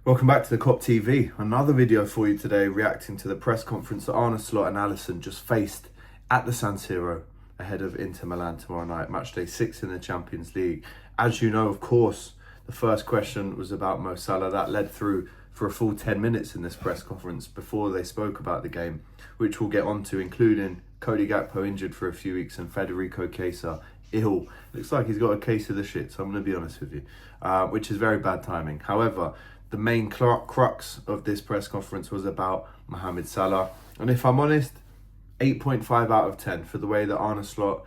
Welcome back to the COP TV. Another video for you today reacting to the press conference that Arne and Alisson just faced at the San Siro ahead of Inter Milan tomorrow night, match day 6 in the Champions League. As you know, of course, the first question was about Mo Salah. That led through for a full 10 minutes in this press conference before they spoke about the game, which we'll get onto, including Cody Gakpo injured for a few weeks and Federico Chiesa ill. Looks like he's got a case of the shit, so I'm going to be honest with you, which is very bad timing. However, the main crux of this press conference was about Mohamed Salah. And if I'm honest, 8.5 out of 10 for the way that Arne Slot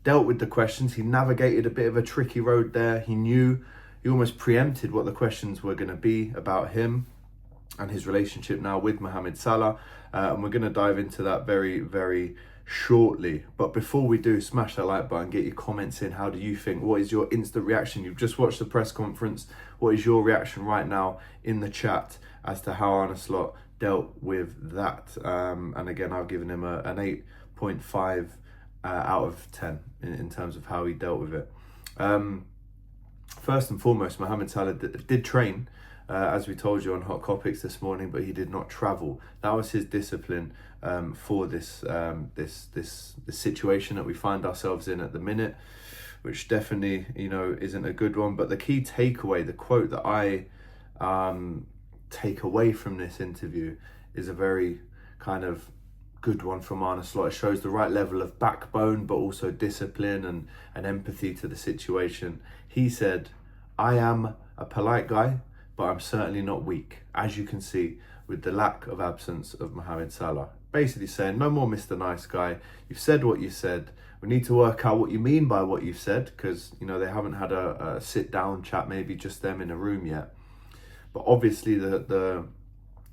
dealt with the questions. He navigated a bit of a tricky road there. He almost preempted what the questions were going to be about him and his relationship now with Mohamed Salah. And we're going to dive into that very, very shortly. But before we do, smash that like button, get your comments in. How do you think? What is your instant reaction? You've just watched the press conference. What is your reaction right now in the chat as to how Arne Slot dealt with that? And again, I've given him an 8.5 out of 10 in terms of how he dealt with it. First and foremost, Mohamed Salah did train, as we told you on Hot Topics this morning, but he did not travel. That was his discipline for this situation that we find ourselves in at the minute, which definitely, isn't a good one. But the key takeaway, the quote that I take away from this interview is a very kind of good one from Arne Slot. It shows the right level of backbone, but also discipline and empathy to the situation. He said, "I am a polite guy, but I'm certainly not weak, as you can see with the lack of absence of Mohamed Salah." Basically saying, no more Mr. Nice Guy. You've said what you said. We need to work out what you mean by what you've said, because, they haven't had a sit-down chat, maybe just them in a room yet. But obviously the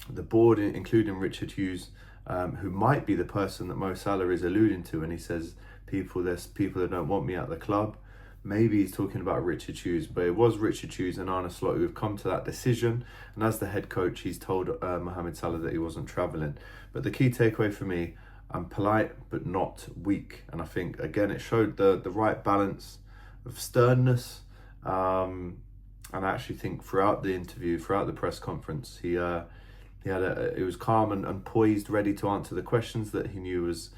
board, including Richard Hughes, who might be the person that Mo Salah is alluding to, and he says, there's people that don't want me at the club. Maybe he's talking about Richard Hughes, but it was Richard Hughes and Arne Slot who have come to that decision. And as the head coach, he's told Mohamed Salah that he wasn't travelling. But the key takeaway for me, I'm polite but not weak. And I think, again, it showed the right balance of sternness. And I actually think throughout the interview, throughout the press conference, he was calm and poised, ready to answer the questions that he knew was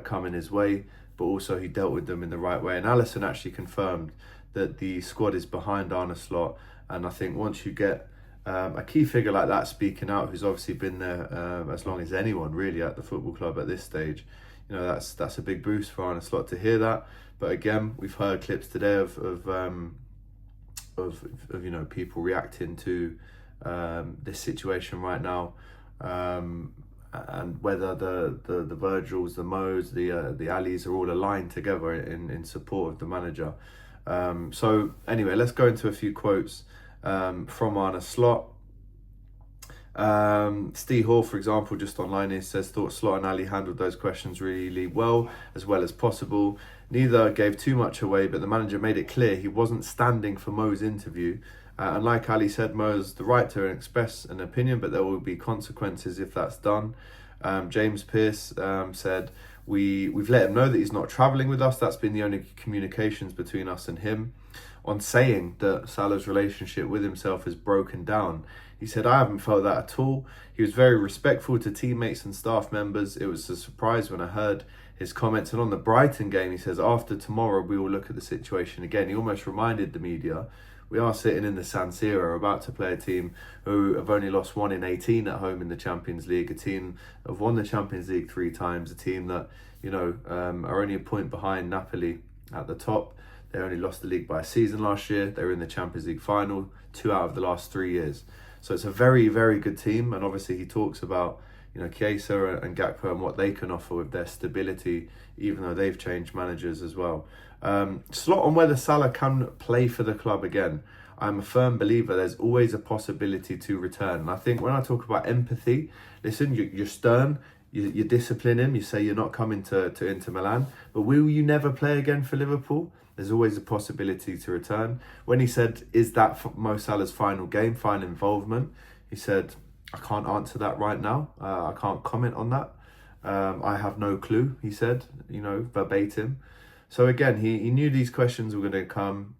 coming his way. But also he dealt with them in the right way. And Alisson actually confirmed that the squad is behind Arne Slot. And I think once you get a key figure like that speaking out, who's obviously been there as long as anyone really at the football club at this stage, that's a big boost for Arne Slot to hear that. But again, we've heard clips today of people reacting to this situation right now. And whether the Virgils, the Mo's, the Alis are all aligned together in support of the manager. So anyway, let's go into a few quotes from Arne Slot. Steve Hall, for example, just online here says, "Thought Slot and Ali handled those questions really well as possible. Neither gave too much away, but the manager made it clear he wasn't standing for Mo's interview. And like Ali said, Mo has the right to express an opinion, but there will be consequences if that's done." James Pearce said, we've let him know that he's not travelling with us. That's been the only communications between us and him. On saying that Salah's relationship with himself has broken down, he said, "I haven't felt that at all. He was very respectful to teammates and staff members. It was a surprise when I heard his comments." And on the Brighton game, he says, "After tomorrow, we will look at the situation again." He almost reminded the media, we are sitting in the San Siro, about to play a team who have only lost 1 in 18 at home in the Champions League, a team that have won the Champions League 3 times, a team that, are only a point behind Napoli at the top. They only lost the league by a season last year. They were in the Champions League final 2 out of the last 3 years. So it's a very, very good team. And obviously he talks about, Chiesa and Gakpo and what they can offer with their stability, even though they've changed managers as well. Slot on whether Salah can play for the club again. I'm a firm believer there's always a possibility to return. And I think when I talk about empathy, listen, you're stern, you discipline him, you say you're not coming to Inter Milan, but will you never play again for Liverpool? There's always a possibility to return. When he said, is that Mo Salah's final game, final involvement? He said, I can't answer that right now. I can't comment on that. I have no clue, he said, verbatim. So again, he knew these questions were going to come,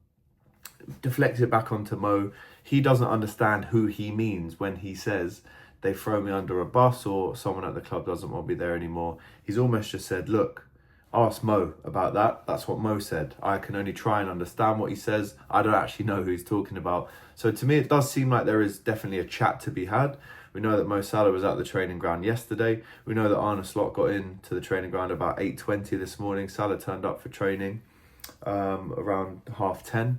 deflected it back onto Mo. he doesn't understand who he means when he says they throw me under a bus or someone at the club doesn't want me there anymore. He's almost just said, look, ask Mo about that. That's what Mo said. I can only try and understand what he says. I don't actually know who he's talking about. So to me, it does seem like there is definitely a chat to be had. We know that Mo Salah was at the training ground yesterday. We know that Arne got into the training ground about 8:20 this morning. Salah turned up for training around 10:30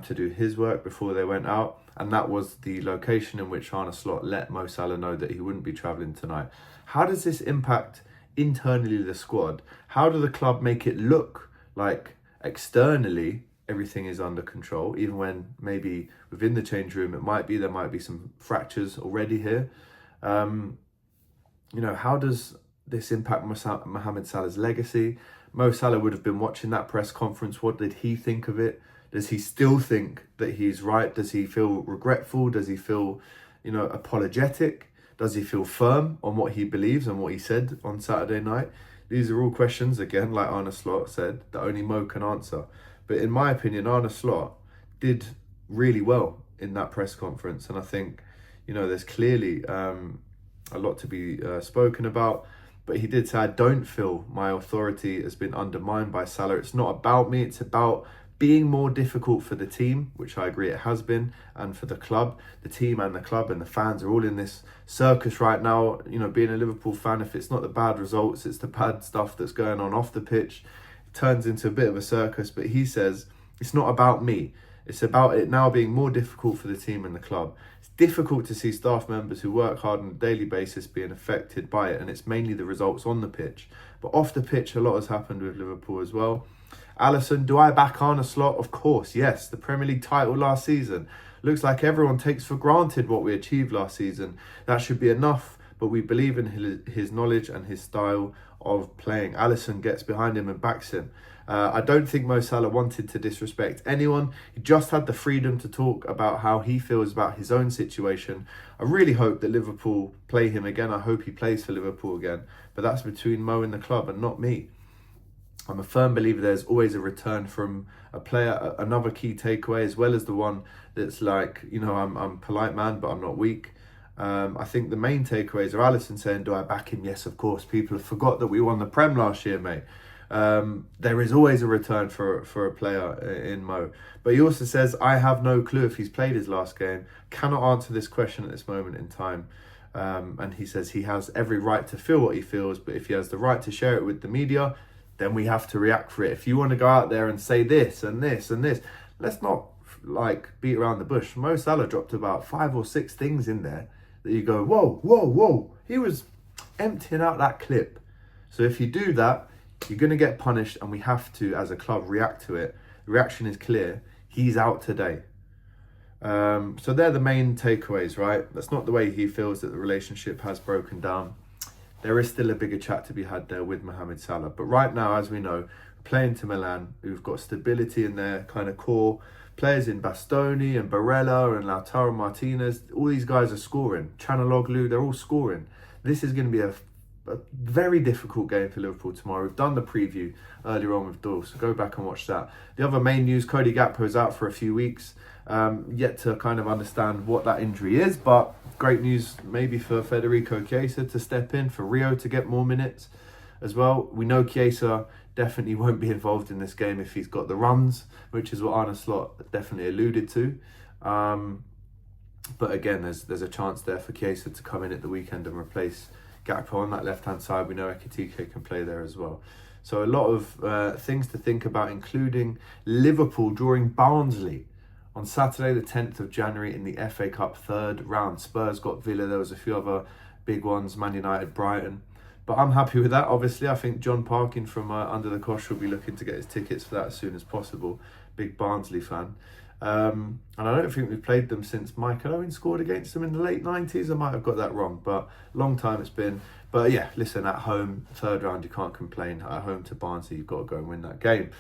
to do his work before they went out. And that was the location in which Arne let Mo Salah know that he wouldn't be travelling tonight. How does this impact internally the squad? How do the club make it look like externally everything is under control, even when maybe within the change room there might be some fractures already here? How does this impact Mohamed Salah's legacy? Mo Salah would have been watching that press conference. What did he think of it? Does he still think that he's right? Does he feel regretful? Does he feel, apologetic? Does he feel firm on what he believes and what he said on Saturday night? These are all questions, again, like Arne said, that only Mo can answer. But in my opinion, Arne did really well in that press conference. And I think, there's clearly a lot to be spoken about. But he did say, I don't feel my authority has been undermined by Salah. It's not about me. It's about being more difficult for the team, which I agree it has been, and for the club. The team and the club and the fans are all in this circus right now. Being a Liverpool fan, if it's not the bad results, it's the bad stuff that's going on off the pitch. It turns into a bit of a circus. But he says, it's not about me. It's about it now being more difficult for the team and the club. It's difficult to see staff members who work hard on a daily basis being affected by it, and it's mainly the results on the pitch. But off the pitch, a lot has happened with Liverpool as well. Alisson, do I back Arne? Of course, yes. The Premier League title last season. Looks like everyone takes for granted what we achieved last season. That should be enough, but we believe in his knowledge and his style of playing. Alisson gets behind him and backs him. I don't think Mo Salah wanted to disrespect anyone. He just had the freedom to talk about how he feels about his own situation. I really hope that Liverpool play him again. I hope he plays for Liverpool again. But that's between Mo and the club and not me. I'm a firm believer there's always a return from a player. Another key takeaway, as well as the one that's like, I'm a polite man, but I'm not weak. I think the main takeaways are Alisson saying, do I back him? Yes, of course. People have forgot that we won the Prem last year, mate. There is always a return for a player in Mo. But he also says, I have no clue if he's played his last game. Cannot answer this question at this moment in time. And he says he has every right to feel what he feels, but if he has the right to share it with the media, then we have to react for it. If you want to go out there and say this and this and this, let's not beat around the bush. Mo Salah dropped about 5 or 6 things in there that you go, whoa. He was emptying out that clip. So if you do that, you're going to get punished, and we have to, as a club, react to it. The reaction is clear. He's out today. So they're the main takeaways, right? That's not the way he feels that the relationship has broken down. There is still a bigger chat to be had there with Mohamed Salah. But right now, as we know, playing to Milan, who've got stability in their kind of core. Players in Bastoni and Barella and Lautaro Martinez, all these guys are scoring. Chanaloglu, they're all scoring. This is going to be a very difficult game for Liverpool tomorrow. We've done the preview earlier on with Dawes, so go back and watch that. The other main news, Cody Gakpo is out for a few weeks. Yet to kind of understand what that injury is, but great news maybe for Federico Chiesa to step in, for Rio to get more minutes as well. We know Chiesa definitely won't be involved in this game if he's got the runs, which is what Arne definitely alluded to. But again, there's a chance there for Chiesa to come in at the weekend and replace Gakpo on that left-hand side. We know Ekitike can play there as well. So a lot of things to think about, including Liverpool drawing Barnsley on Saturday the 10th of January in the FA Cup third round. Spurs got Villa. There was a few other big ones, Man United, Brighton. But I'm happy with that, obviously. I think John Parkin from Under the Cosh will be looking to get his tickets for that as soon as possible. Big Barnsley fan. And I don't think we've played them since Michael Owen scored against them in the late 90s. I might have got that wrong, but long time it's been. But yeah, listen, at home, third round, you can't complain. At home to Barnsley, you've got to go and win that game.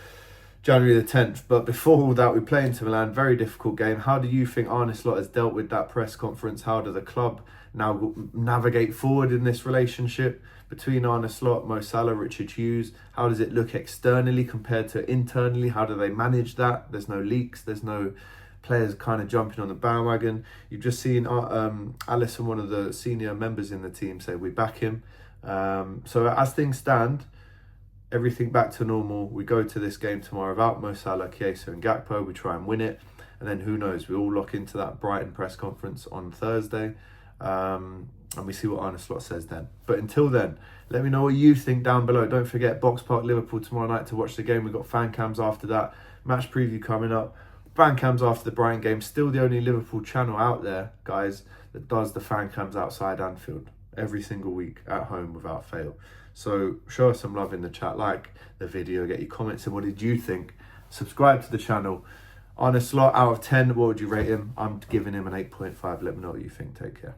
January the 10th. But before all that, we play into Milan. Very difficult game. How do you think Arne has dealt with that press conference? How do the club now navigate forward in this relationship between Arne, Mo Salah, Richard Hughes? How does it look externally compared to internally? How do they manage that? There's no leaks. There's no players kind of jumping on the bandwagon. You've just seen Alisson, one of the senior members in the team, say we back him. So as things stand, everything back to normal. We go to this game tomorrow without Mo Salah, Chiesa and Gakpo. We try and win it. And then who knows, we all lock into that Brighton press conference on Thursday. And we see what Arne Slot says then. But until then, let me know what you think down below. Don't forget, Box Park Liverpool tomorrow night to watch the game. We've got fan cams after that. Match preview coming up. Fan cams after the Brighton game. Still the only Liverpool channel out there, guys, that does the fan cams outside Anfield every single week at home without fail. So show us some love in the chat. Like the video, get your comments in. What did you think? Subscribe to the channel. Arne Slot, out of 10, what would you rate him? I'm giving him an 8.5. Let me know what you think. Take care.